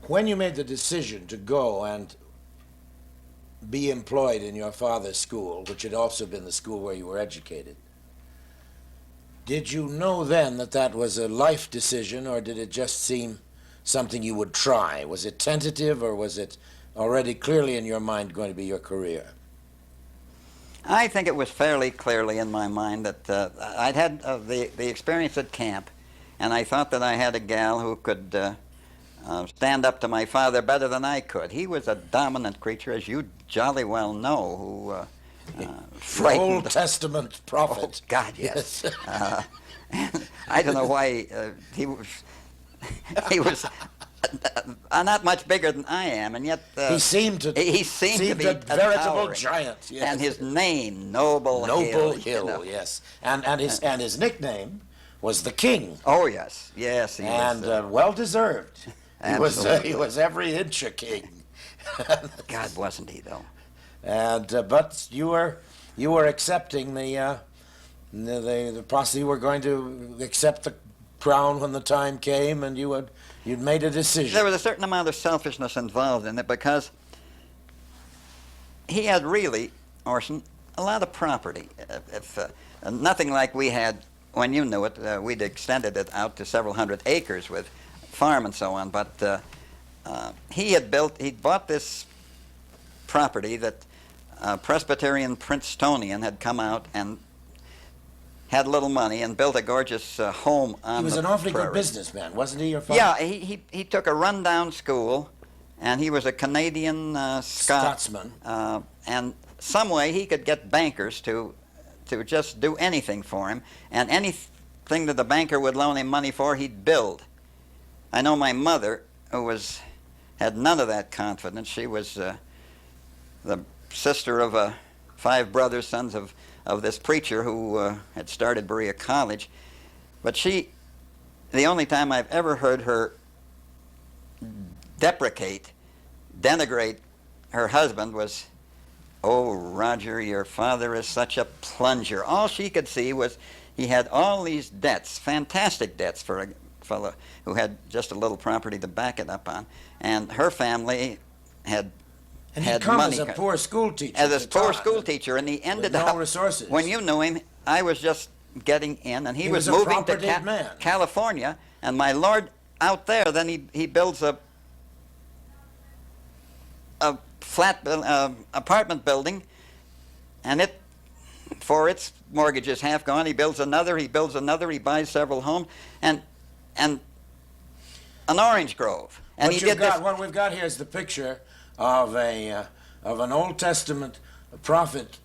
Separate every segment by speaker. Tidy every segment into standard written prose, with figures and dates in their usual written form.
Speaker 1: When you made the decision to go and be employed in your father's school, which had also been the school where you were educated, did you know then that that was a life decision, or did it just seem something you would try? Was it tentative, or was it already clearly in your mind going to be your career?
Speaker 2: I think it was fairly clearly in my mind that I'd had the experience at camp, and I thought that I had a gal who could stand up to my father better than I could. He was a dominant creature, as you jolly well know, who frightened...
Speaker 1: Old Testament prophet.
Speaker 2: Oh, God, yes. I don't know why he was not much bigger than I am, and yet
Speaker 1: he seemed to be
Speaker 2: a
Speaker 1: veritable giant. Yes.
Speaker 2: And his name, Noble
Speaker 1: Hill,
Speaker 2: you know.
Speaker 1: yes, and his nickname was the King.
Speaker 2: Oh yes, yes, he
Speaker 1: was, well deserved. He was every inch a king.
Speaker 2: God, wasn't he though?
Speaker 1: And but you were accepting the process. You were going to accept the crown when the time came, and you'd made a decision.
Speaker 2: There was a certain amount of selfishness involved in it, because he had really, Orson, a lot of property. Nothing like we had when you knew it. We'd extended it out to several hundred acres with farm and so on. But he'd bought this property that Presbyterian Princetonian had come out and had a little money and built a gorgeous home on the
Speaker 1: He was an awfully
Speaker 2: prairie.
Speaker 1: good businessman, wasn't he, your father?
Speaker 2: Yeah, he took a rundown school, and he was a Canadian
Speaker 1: Scotsman.
Speaker 2: And some way he could get bankers to just do anything for him, and anything that the banker would loan him money for, he'd build. I know my mother, who had none of that confidence. She was the sister of 5 brothers, sons of this preacher who had started Berea College. But the only time I've ever heard her denigrate her husband was, "Oh, Roger, your father is such a plunger." All she could see was he had all these debts, fantastic debts for a fellow who had just a little property to back it up on. And her family had
Speaker 1: come
Speaker 2: money.
Speaker 1: as a poor school teacher.
Speaker 2: As a poor school teacher, and he ended up...
Speaker 1: no resources.
Speaker 2: When you knew him, I was just getting in, and he was
Speaker 1: a
Speaker 2: moving to
Speaker 1: propertied man.
Speaker 2: California, and my lord out there, then he builds a flat apartment building, and for its mortgage is half gone. He builds another, he buys several homes, and an orange grove. And
Speaker 1: What we've got here is the picture of an Old Testament prophet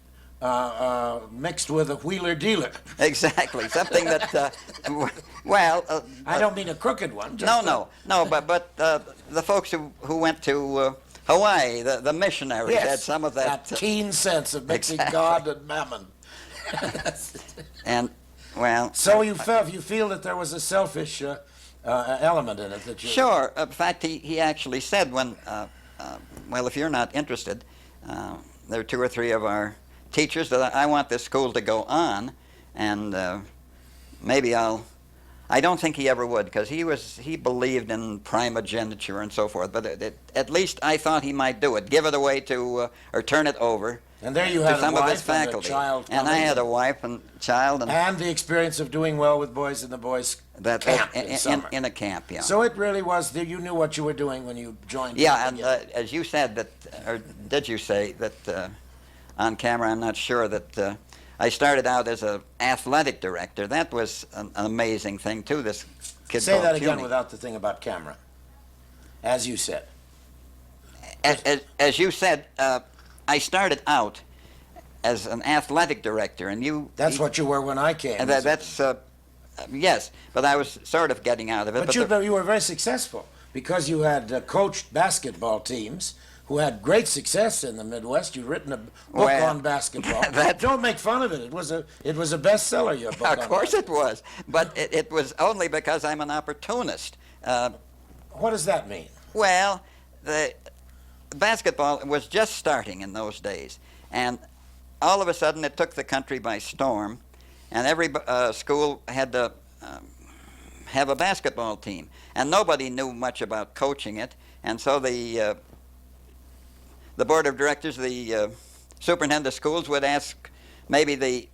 Speaker 1: mixed with a wheeler dealer.
Speaker 2: Exactly, something that, well...
Speaker 1: I don't mean a crooked one.
Speaker 2: No, but the folks who went to Hawaii, the missionaries,
Speaker 1: yes,
Speaker 2: had some of that...
Speaker 1: keen sense of mixing
Speaker 2: exactly.
Speaker 1: God and mammon.
Speaker 2: And, well...
Speaker 1: So you feel that there was a selfish element in it that you...
Speaker 2: Sure. In fact, he actually said when... well, if you're not interested, there are 2 or 3 of our teachers that I want this school to go on, and maybe I don't think he ever would, because he believed in primogeniture and so forth, but at least I thought he might do it, give it away to, or turn it over.
Speaker 1: And there you had
Speaker 2: some
Speaker 1: a
Speaker 2: of
Speaker 1: wife
Speaker 2: his faculty.
Speaker 1: And a child.
Speaker 2: And I had a wife and child.
Speaker 1: And the experience of doing well with boys in the boys' camp
Speaker 2: in a camp, yeah.
Speaker 1: So it really was, you knew what you were doing when you joined.
Speaker 2: Yeah, and as you said that, or did you say that on camera, I'm not sure, that I started out as an athletic director. That was an amazing thing, too, this kid
Speaker 1: Say
Speaker 2: called
Speaker 1: that again
Speaker 2: Cuny.
Speaker 1: without the thing about camera. As you said.
Speaker 2: As you said, I started out as an athletic director, and you...
Speaker 1: That's what you were when I came.
Speaker 2: And that's, yes, but I was sort of getting out of it.
Speaker 1: But you were very successful, because you had coached basketball teams who had great success in the Midwest. You'd written a book on basketball. Don't make fun of it. It was a bestseller, your book.
Speaker 2: Of course it was, but it was only because I'm an opportunist.
Speaker 1: What does that mean?
Speaker 2: Well, the basketball was just starting in those days, and all of a sudden it took the country by storm, and every school had to have a basketball team, and nobody knew much about coaching it, and so the board of directors, the superintendent of schools would ask maybe the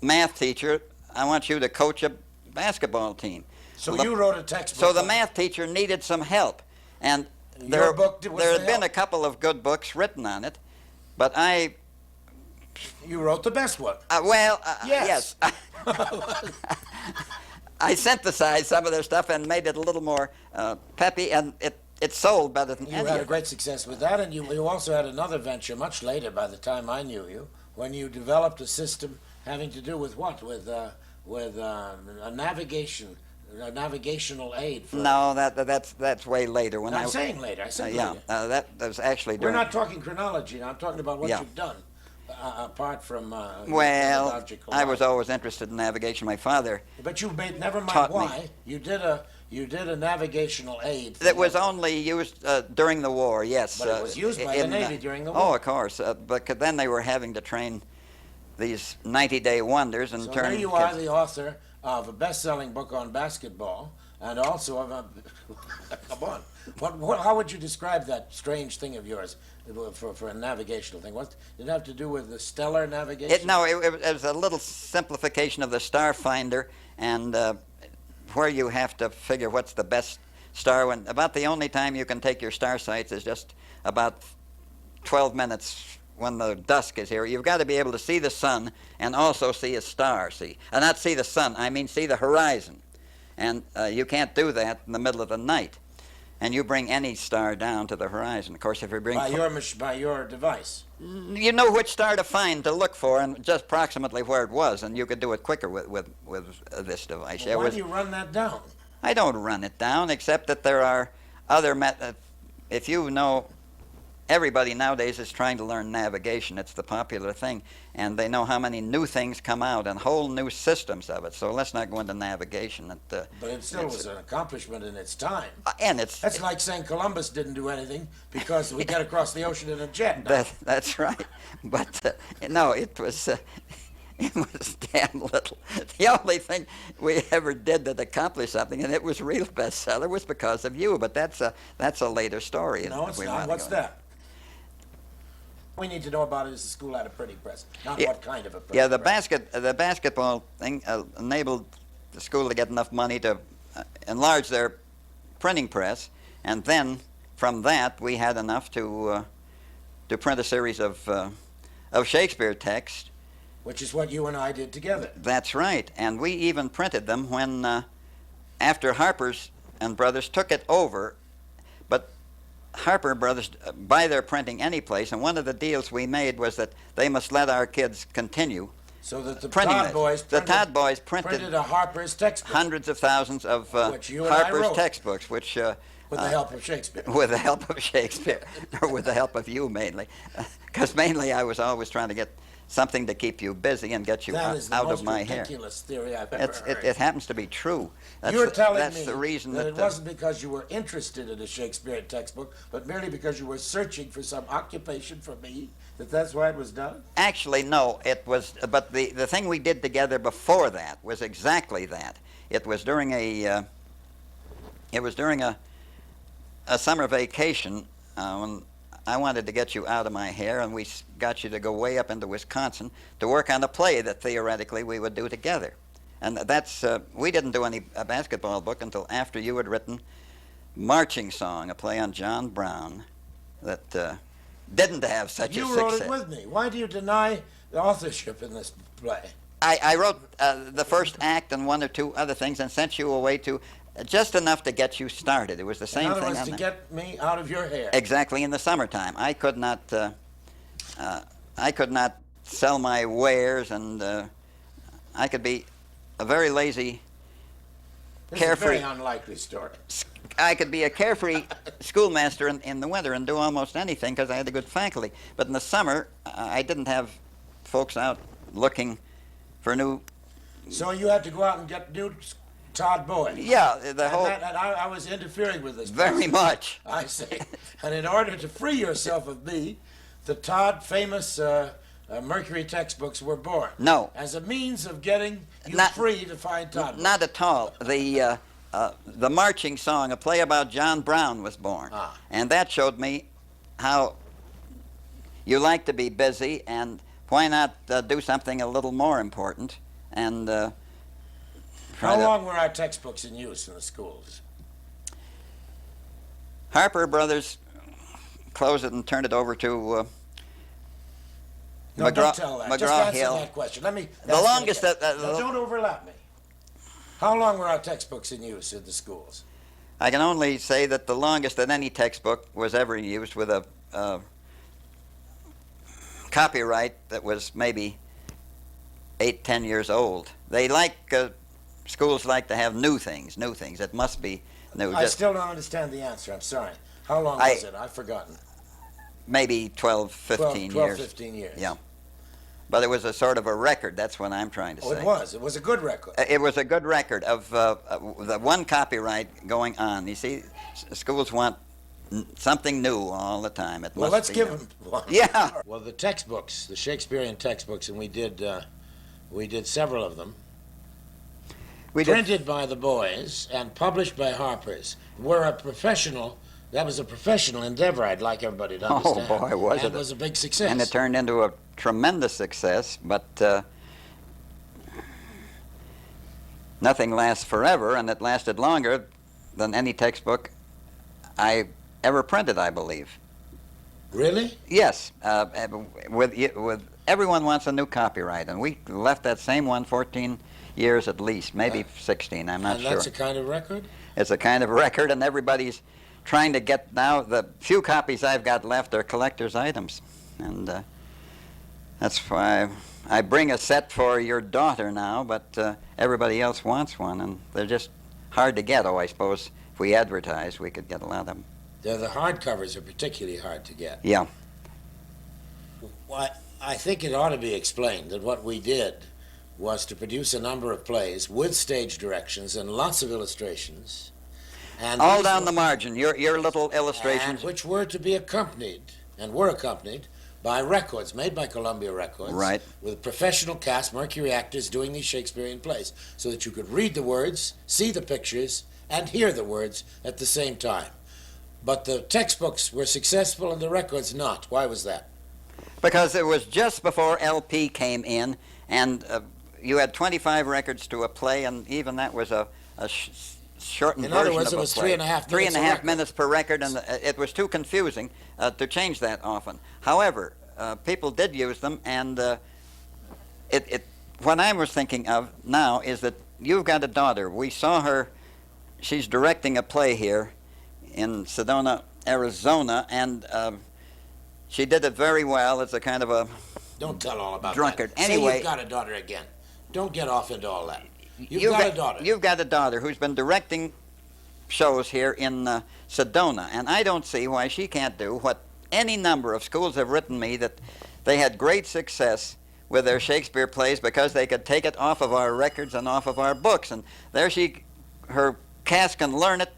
Speaker 2: math teacher, I want you to coach a basketball team.
Speaker 1: So you wrote a textbook.
Speaker 2: So the math teacher needed some help, and there had been a couple of good books written on it, but
Speaker 1: You wrote the best one.
Speaker 2: Yes. I synthesized some of their stuff and made it a little more peppy, and it sold better than any of it.
Speaker 1: You had a great success with that, and you also had another venture much later, by the time I knew you, when you developed a system having to do with what? With a navigational aid.
Speaker 2: No, that's way later. When
Speaker 1: I'm saying later. I said
Speaker 2: yeah,
Speaker 1: later.
Speaker 2: that was actually during.
Speaker 1: We're not talking chronology now. I'm talking about what you've done, apart from.
Speaker 2: Well, I was always interested in navigation. My father.
Speaker 1: But never mind why.
Speaker 2: Me.
Speaker 1: You did a navigational aid.
Speaker 2: That was only used during the war. Yes.
Speaker 1: But it was used by the Navy during the war.
Speaker 2: Oh, of course. But then they were having to train these 90-day wonders and turn.
Speaker 1: So there you are, the author of a best-selling book on basketball, and also of a. Come on, how would you describe that strange thing of yours for a navigational thing? What did it have to do with the stellar navigation?
Speaker 2: It was a little simplification of the star finder, and where you have to figure what's the best star. When about the only time you can take your star sights is just about 12 minutes. When the dusk is here, you've got to be able to see the sun and also see a star. Not see the sun. I mean, see the horizon, and you can't do that in the middle of the night. And you bring any star down to the horizon. Of course, if you bring
Speaker 1: by your device,
Speaker 2: you know which star to find to look for, and just approximately where it was, and you could do it quicker with this device.
Speaker 1: Well, why do you run that down?
Speaker 2: I don't run it down, except that there are other methods. If you know. Everybody nowadays is trying to learn navigation. It's the popular thing. And they know how many new things come out and whole new systems of it. So let's not go into navigation.
Speaker 1: But it still was an accomplishment in its time.
Speaker 2: That's
Speaker 1: like saying Columbus didn't do anything because we get across the ocean in a jet.
Speaker 2: That's right. But no, it was damn little. The only thing we ever did that accomplished something, and it was a real bestseller, was because of you. But that's a later story.
Speaker 1: No, it's not. What's that? We need to know about it is the school had a printing press, not what kind of a printing press.
Speaker 2: The basketball thing enabled the school to get enough money to enlarge their printing press, and then from that we had enough to print a series of Shakespeare texts.
Speaker 1: Which is what you and I did together.
Speaker 2: That's right, and we even printed them when after Harper's and Brothers took it over, but Harper Brothers buy their printing any place, and one of the deals we made was that they must let our kids continue.
Speaker 1: So that the
Speaker 2: Todd boys printed
Speaker 1: a Harper's textbook.
Speaker 2: Hundreds of thousands of Harper's textbooks, which
Speaker 1: with the help of Shakespeare.
Speaker 2: With the help of Shakespeare, or with the help of you mainly, because mainly I was always trying to get something to keep you busy and get you out of my hair.
Speaker 1: That is the most ridiculous theory I've ever heard.
Speaker 2: It happens to be true.
Speaker 1: You're telling me
Speaker 2: the reason
Speaker 1: that it wasn't because you were interested in a Shakespeare textbook, but merely because you were searching for some occupation for me, that's why it was done?
Speaker 2: Actually, no. It was, but the thing we did together before that was exactly that. It was during a summer vacation when I wanted to get you out of my hair, and we got you to go way up into Wisconsin to work on a play that theoretically we would do together. And we didn't do any basketball book until after you had written Marching Song, a play on John Brown that didn't have such a success.
Speaker 1: You wrote it with me. Why do you deny the authorship in this play?
Speaker 2: I wrote the first act and one or two other things and sent you away to just enough to get you started. It was the same thing.
Speaker 1: In other words, to get me out of your hair.
Speaker 2: Exactly, in the summertime. I could not sell my wares, and I could be a very lazy, carefree.
Speaker 1: This is a very unlikely story.
Speaker 2: I could be a carefree schoolmaster in the winter and do almost anything because I had a good faculty. But in the summer, I didn't have folks out looking for new.
Speaker 1: So you had to go out and get new Todd boys.
Speaker 2: Yeah,
Speaker 1: I was interfering with this.
Speaker 2: Very much.
Speaker 1: I see. And in order to free yourself of me, the Todd famous Mercury textbooks were born.
Speaker 2: No.
Speaker 1: As a means of getting you free to find Todd.
Speaker 2: Not at all. the marching song, a play about John Brown, was born.
Speaker 1: Ah.
Speaker 2: And that showed me how you like to be busy, and why not do something a little more important. And
Speaker 1: How long were our textbooks in use in the schools?
Speaker 2: Harper Brothers closed it and turned it over to
Speaker 1: No, don't tell that. Just answer
Speaker 2: Hill.
Speaker 1: that question. Let me.
Speaker 2: The longest that.
Speaker 1: No, don't overlap me. How long were our textbooks in use in the schools?
Speaker 2: I can only say that the longest that any textbook was ever used with a copyright that was maybe 8-10 years old. They schools like to have new things. It must be new.
Speaker 1: I still don't understand the answer. I'm sorry. How long was it? I've forgotten.
Speaker 2: Maybe 12, 15 years.
Speaker 1: 15 years.
Speaker 2: Yeah. But it was a sort of a record. That's what I'm trying to say.
Speaker 1: Oh, it was. It was a good record.
Speaker 2: It was a good record of the one copyright going on. You see, schools want something new all the time.
Speaker 1: Well, let's give them one.
Speaker 2: Yeah.
Speaker 1: Well, the textbooks, the Shakespearean textbooks, and we did several of them. Printed by the boys and published by Harper's. Were a professional. That was a professional endeavor. I'd like everybody to understand.
Speaker 2: Oh boy, was it!
Speaker 1: It was a big success.
Speaker 2: And it turned into a tremendous success. But nothing lasts forever, and it lasted longer than any textbook I ever printed, I believe.
Speaker 1: Really?
Speaker 2: Yes. With everyone wants a new copyright, and we left that same one 14 years at least, maybe 16. I'm not sure.
Speaker 1: And that's a kind of record?
Speaker 2: It's a kind of record, and everybody's trying to get now. The few copies I've got left are collector's items, and that's why I bring a set for your daughter now, but everybody else wants one, and they're just hard to get. Oh, I suppose if we advertised, we could get a lot of them.
Speaker 1: The hardcovers are particularly hard to get.
Speaker 2: Yeah.
Speaker 1: Well, I think it ought to be explained that what we did was to produce a number of plays with stage directions and lots of illustrations. And
Speaker 2: all down the margin, your little illustrations.
Speaker 1: And which were to be accompanied, and were accompanied, by records made by Columbia Records.
Speaker 2: Right.
Speaker 1: With a professional cast, Mercury actors doing these Shakespearean plays, so that you could read the words, see the pictures, and hear the words at the same time. But the textbooks were successful and the records not. Why was that?
Speaker 2: Because it was just before LP came in, and you had 25 records to a play, and even that was a shortened version of a play.
Speaker 1: In other words, it was 3.5 minutes.
Speaker 2: 3.5 minutes per record, and it was too confusing to change that often. However, people did use them, and what I was thinking of now is that you've got a daughter. We saw her. She's directing a play here in Sedona, Arizona, and she did it very well. It's a kind of a
Speaker 1: Don't tell all about
Speaker 2: drunkard.
Speaker 1: that.
Speaker 2: Anyway,
Speaker 1: say you've got a daughter again. Don't get off into all that. You've got a daughter.
Speaker 2: You've got a daughter who's been directing shows here in Sedona, and I don't see why she can't do what any number of schools have written me, that they had great success with their Shakespeare plays because they could take it off of our records and off of our books, and there her cast can learn it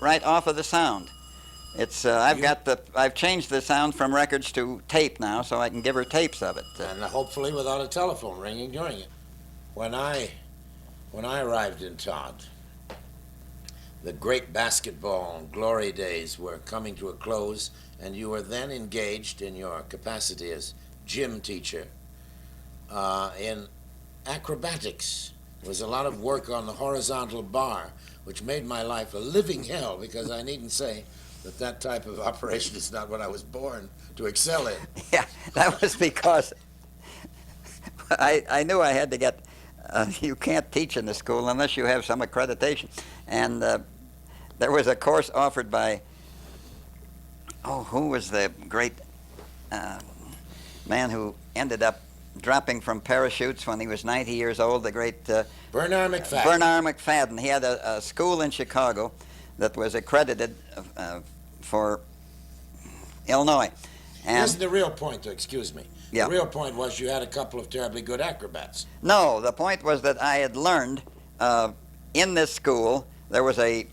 Speaker 2: right off of the sound. It's I've changed the sound from records to tape now, so I can give her tapes of it.
Speaker 1: And hopefully without a telephone ringing during it. When I arrived in Todd, the great basketball glory days were coming to a close, and you were then engaged in your capacity as gym teacher in acrobatics. There was a lot of work on the horizontal bar, which made my life a living hell, because I needn't say that type of operation is not what I was born to excel in.
Speaker 2: Yeah, that was because I knew I had to get, you can't teach in the school unless you have some accreditation. And there was a course offered by, who was the great man who ended up dropping from parachutes when he was 90 years old, the great
Speaker 1: Bernard McFadden.
Speaker 2: Bernard McFadden. He had a school in Chicago that was accredited for Illinois. And
Speaker 1: this is the real point, though, excuse me.
Speaker 2: Yeah.
Speaker 1: The real point was you had a couple of terribly good acrobats.
Speaker 2: No, the point was that I had learned in this school, there was they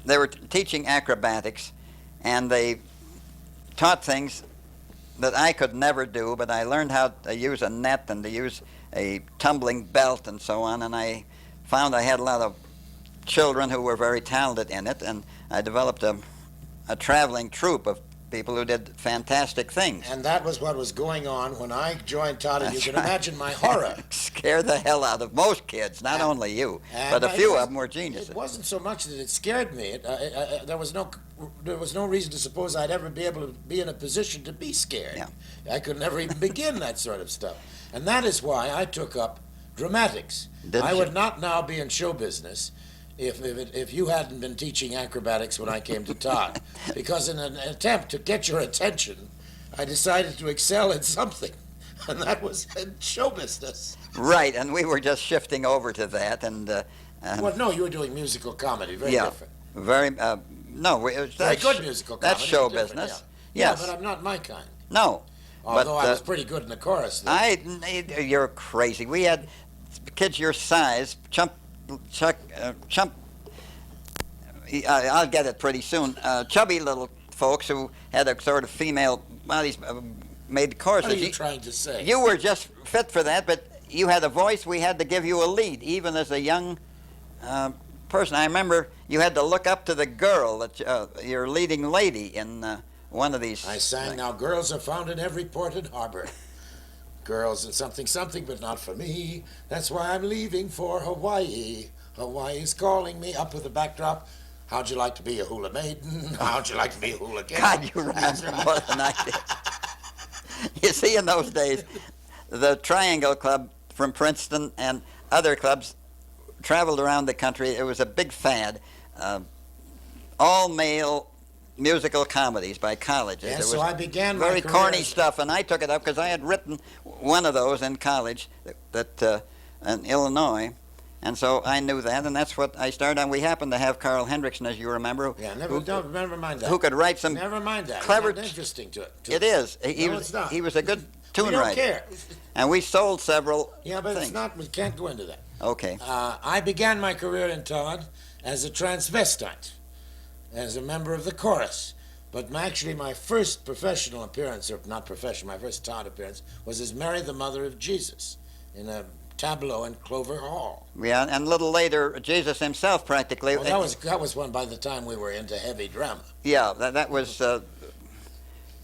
Speaker 2: were teaching acrobatics, and they taught things that I could never do, but I learned how to use a net and to use a tumbling belt and so on, and I found I had a lot of children who were very talented in it, and I developed a traveling troupe of people who did fantastic things.
Speaker 1: And that was what was going on when I joined Todd, and you
Speaker 2: That's
Speaker 1: can
Speaker 2: right.
Speaker 1: imagine my horror.
Speaker 2: Scared the hell out of most kids, not
Speaker 1: And-
Speaker 2: only you,
Speaker 1: and
Speaker 2: but a
Speaker 1: I
Speaker 2: few
Speaker 1: was-
Speaker 2: of them were geniuses.
Speaker 1: It wasn't so much that it scared me. There was no reason to suppose I'd ever be able to be in a position to be scared.
Speaker 2: Yeah.
Speaker 1: I could never even begin that sort of stuff. And that is why I took up dramatics.
Speaker 2: Didn't
Speaker 1: I
Speaker 2: you?
Speaker 1: would not now be in show business if you hadn't been teaching acrobatics when I came to Todd. Because in an attempt to get your attention, I decided to excel in something. And that was in show business.
Speaker 2: Right, and we were just shifting over to that, and
Speaker 1: Well, no, you were doing musical comedy, very
Speaker 2: yeah,
Speaker 1: different.
Speaker 2: very no,
Speaker 1: Very
Speaker 2: that's
Speaker 1: good musical comedy.
Speaker 2: that's show
Speaker 1: but different,
Speaker 2: business.
Speaker 1: Yeah.
Speaker 2: Yes,
Speaker 1: Yeah, but I'm not my kind.
Speaker 2: no,
Speaker 1: Although
Speaker 2: but,
Speaker 1: I was pretty good in the chorus. Though.
Speaker 2: you're crazy. We had kids your size, chump. I'll get it pretty soon. Chubby little folks who had a sort of female bodies made choruses.
Speaker 1: What are you trying to say?
Speaker 2: You were just fit for that, but you had a voice. We had to give you a lead, even as a young person. I remember you had to look up to the girl, that your leading lady in one of these.
Speaker 1: I sang,
Speaker 2: things.
Speaker 1: now girls are found in every port and harbor. Girls and something, but not for me. That's why I'm leaving for Hawaii. Hawaii's calling me. Up with the backdrop. How'd you like to be a hula maiden? How'd you like to be a hula gal?
Speaker 2: God, you remember more than I did. You see, in those days, the Triangle Club from Princeton and other clubs traveled around the country. It was a big fad. All male musical comedies by colleges.
Speaker 1: Yeah,
Speaker 2: It
Speaker 1: so
Speaker 2: was
Speaker 1: I began my
Speaker 2: very
Speaker 1: career
Speaker 2: corny
Speaker 1: as-
Speaker 2: stuff, and I took it up because I had written one of those in college that in Illinois. And so I knew that, and that's what I started on. We happened to have Carl Hendrickson, as you remember,
Speaker 1: Yeah,
Speaker 2: who,
Speaker 1: never mind that.
Speaker 2: who could write some.
Speaker 1: Never mind that.
Speaker 2: clever
Speaker 1: It's not interesting to it.
Speaker 2: It is. He
Speaker 1: No,
Speaker 2: was.
Speaker 1: it's not.
Speaker 2: He was a good tune
Speaker 1: We don't
Speaker 2: writer,
Speaker 1: care.
Speaker 2: and we sold several.
Speaker 1: Yeah, but
Speaker 2: things.
Speaker 1: it's not. We can't go into that.
Speaker 2: Okay.
Speaker 1: I began my career in Todd as a transvestite, as a member of the chorus. But actually, my first professional appearance, or not professional, my first Todd appearance, was as Mary, the Mother of Jesus, in a tableau in Clover Hall.
Speaker 2: Yeah, and a little later, Jesus himself practically.
Speaker 1: Well, that was one by the time we were into heavy drama.
Speaker 2: Yeah, that was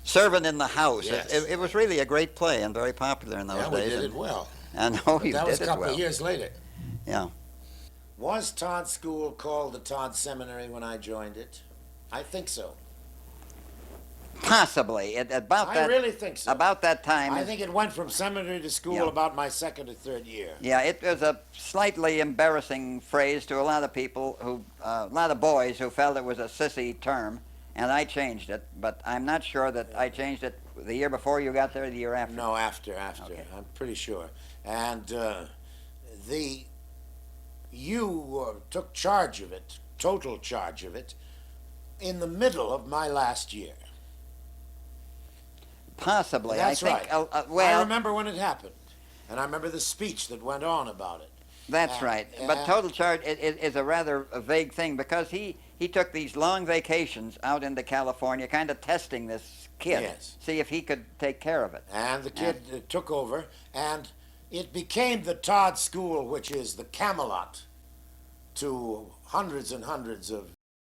Speaker 2: Servant in the House.
Speaker 1: Yes.
Speaker 2: It was really a great play and very popular in those
Speaker 1: Yeah, we
Speaker 2: days.
Speaker 1: did
Speaker 2: and
Speaker 1: it well.
Speaker 2: I know
Speaker 1: But
Speaker 2: you
Speaker 1: that was
Speaker 2: did
Speaker 1: a
Speaker 2: it
Speaker 1: couple
Speaker 2: well.
Speaker 1: of years later.
Speaker 2: Yeah.
Speaker 1: Was Todd School called the Todd Seminary when I joined it? I think so.
Speaker 2: Possibly. About
Speaker 1: I
Speaker 2: that.
Speaker 1: really think so.
Speaker 2: About that time.
Speaker 1: I think it went from seminary to school
Speaker 2: Yeah.
Speaker 1: about my second or third year.
Speaker 2: Yeah, it was a slightly embarrassing phrase to a lot of people who, a lot of boys who felt it was a sissy term, and I changed it. But I'm not sure that I changed it the year before you got there, or the year after.
Speaker 1: No, after.
Speaker 2: Okay.
Speaker 1: I'm pretty sure. And you took charge of it, total charge of it, in the middle of my last year.
Speaker 2: Possibly.
Speaker 1: That's
Speaker 2: I think.
Speaker 1: right. I
Speaker 2: Well,
Speaker 1: remember when it happened, and I remember the speech that went on about it.
Speaker 2: that's right. But total charge is a rather vague thing because he took these long vacations out into California, kind of testing this kid,
Speaker 1: Yes.
Speaker 2: see if he could take care of it.
Speaker 1: And the kid took over, and it became the Todd School, which is the Camelot to hundreds and hundreds of